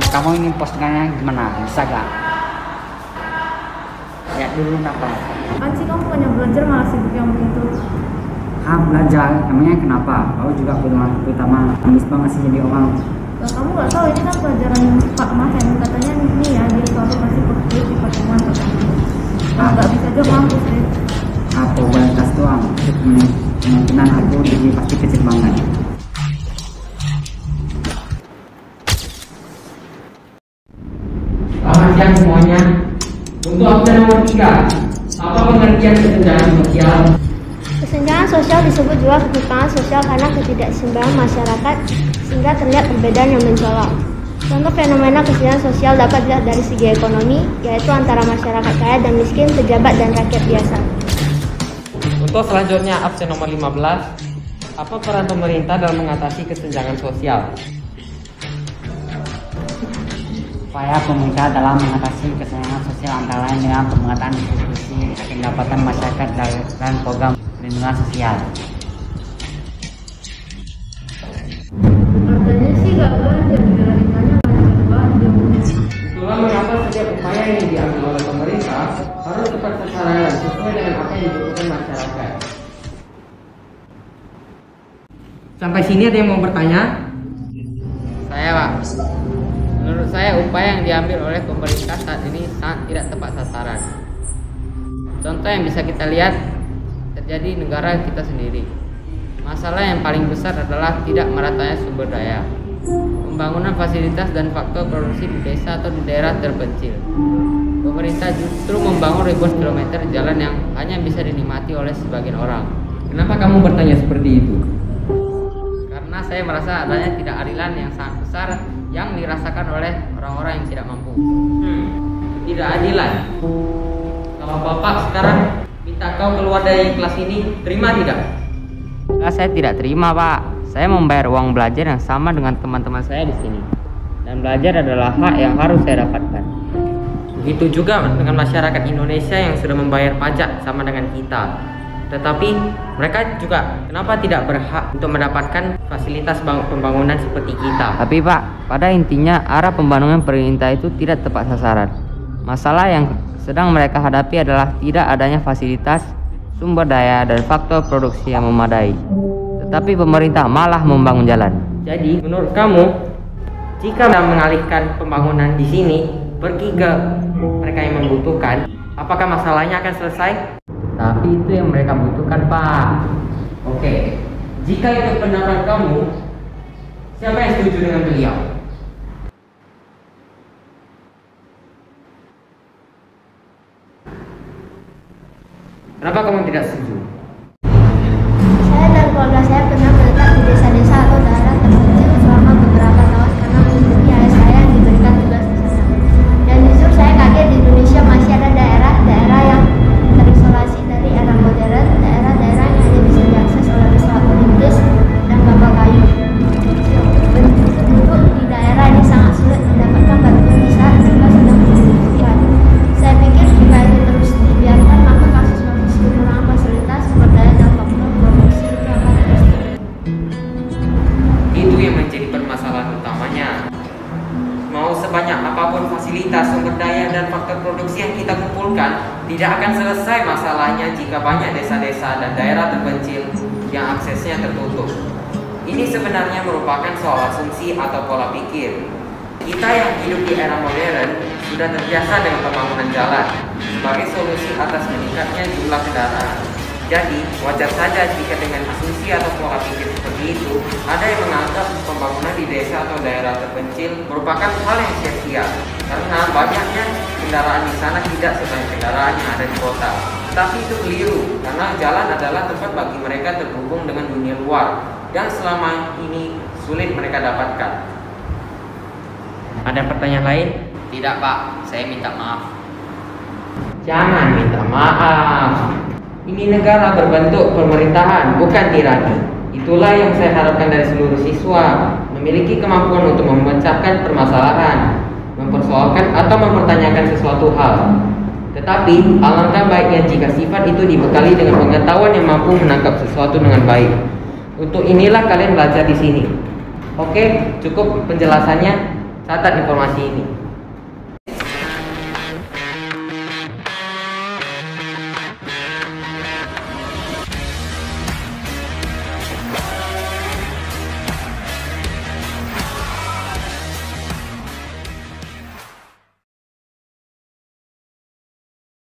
Kamu ini postingannya gimana? Bisa gak? Lihat dulu kenapa? Kan sih kamu bukannya belajar malah sibuk yang begitu. Belajar, emangnya kenapa? Aku juga pertama ambis banget sih jadi orang. Nah, kamu nggak tahu ini kan pelajaran Pak Mahen, katanya ini ya dia selalu kasih petunjuk di pertemuan pertama. Nah, nggak bisa juga mampus deh. Probabilitas doang, kemungkinan aku jadi pasti kecil banget. Selamat siang semuanya. Untuk absen nomor 3, apa pengertian kesenjangan sosial? Kesenjangan sosial disebut juga ketimpangan sosial karena ketidakseimbangan masyarakat sehingga terlihat perbedaan yang mencolok. Contoh fenomena kesenjangan sosial dapat dilihat dari segi ekonomi, yaitu antara masyarakat kaya dan miskin, pejabat dan rakyat biasa. Untuk selanjutnya absen nomor 15, apa peran pemerintah dalam mengatasi kesenjangan sosial? Upaya pemerintah dalam mengatasi kesenjangan sosial antara lain dengan pemetaan distribusi pendapatan masyarakat dan program perlindungan sosial. Artinya sih nggak belajar, realitanya banyak belajar. Itulah mengapa setiap upaya yang diambil oleh pemerintah harus tepat sasaran sesuai dengan apa yang dibutuhkan masyarakat. Sampai sini ada yang mau bertanya? Saya, Pak. Menurut saya upaya yang diambil oleh pemerintah saat ini sangat tidak tepat sasaran. Contoh yang bisa kita lihat terjadi di negara kita sendiri. Masalah yang paling besar adalah tidak meratanya sumber daya, pembangunan fasilitas dan faktor produksi di desa atau di daerah terpencil. Pemerintah justru membangun ribuan kilometer jalan yang hanya bisa dinikmati oleh sebagian orang. Kenapa kamu bertanya seperti itu? Karena saya merasa adanya ketidakadilan yang sangat besar yang dirasakan oleh orang-orang yang tidak mampu. Ketidakadilan. Kalau Bapak sekarang minta kau keluar dari kelas ini, terima tidak? Saya tidak terima, Pak. Saya membayar uang belajar yang sama dengan teman-teman saya di sini. Dan belajar adalah hak yang harus saya dapatkan. Begitu juga dengan masyarakat Indonesia yang sudah membayar pajak sama dengan kita. Tetapi mereka juga kenapa tidak berhak untuk mendapatkan fasilitas pembangunan seperti kita? Tapi Pak, pada intinya arah pembangunan pemerintah itu tidak tepat sasaran. Masalah yang sedang mereka hadapi adalah tidak adanya fasilitas, sumber daya, dan faktor produksi yang memadai. Tetapi pemerintah malah membangun jalan. Jadi menurut kamu, jika mengalihkan pembangunan di sini pergi ke mereka yang membutuhkan, apakah masalahnya akan selesai? Tapi itu yang mereka butuhkan, Pak. Oke, jika itu pendapat kamu, siapa yang setuju dengan beliau? Kenapa kamu tidak setuju? Saya dan keluarga saya pernah menetap di desa-desa atau daerah terpencil selama beberapa tahun karena mengikuti ayah saya yang diberikan tugas di sana. Dan jujur saya kaget di Indonesia masih ada daerah-daerah yang terisolasi dari era modern, daerah-daerah yang hanya bisa diakses oleh pesawat perintis dan kapal kayu. Penduduk di daerah ini sangat sulit mendapatkan bantuan di saat mereka sedang kesulitan. Saya pikir jika ini terus dibiarkan, maka kasus-kasus kekurangan fasilitas, sumber daya dan faktor produksi itu akan terus terjadi. Itu yang menjadi permasalahan utamanya. Mau sebanyak apapun fasilitas, sumber daya, dan faktor produksi yang kita kumpulkan, tidak akan selesai masalahnya jika banyak desa-desa dan daerah terpencil yang aksesnya tertutup. Ini sebenarnya merupakan soal asumsi atau pola pikir. Kita yang hidup di era modern sudah terbiasa dengan pembangunan jalan sebagai solusi atas meningkatnya jumlah kendaraan. Jadi, wajar saja jika dengan asumsi atau pola pikir seperti itu, ada yang menganggap pembangunan di desa atau daerah terpencil merupakan hal yang sia-sia karena banyaknya kendaraan di sana tidak sebanyak kendaraan yang ada di kota. Tetapi itu keliru, karena jalan adalah tempat bagi mereka terhubung dengan dunia luar yang selama ini sulit mereka dapatkan. Ada pertanyaan lain? Tidak, Pak. Saya minta maaf. Jangan minta maaf. Ini negara berbentuk pemerintahan, bukan tirani. Itulah yang saya harapkan dari seluruh siswa, memiliki kemampuan untuk memecahkan permasalahan, mempersoalkan atau mempertanyakan sesuatu hal. Tetapi, alangkah baiknya jika sifat itu dibekali dengan pengetahuan yang mampu menangkap sesuatu dengan baik. Untuk inilah kalian belajar di sini. Oke, cukup penjelasannya. Catat informasi ini.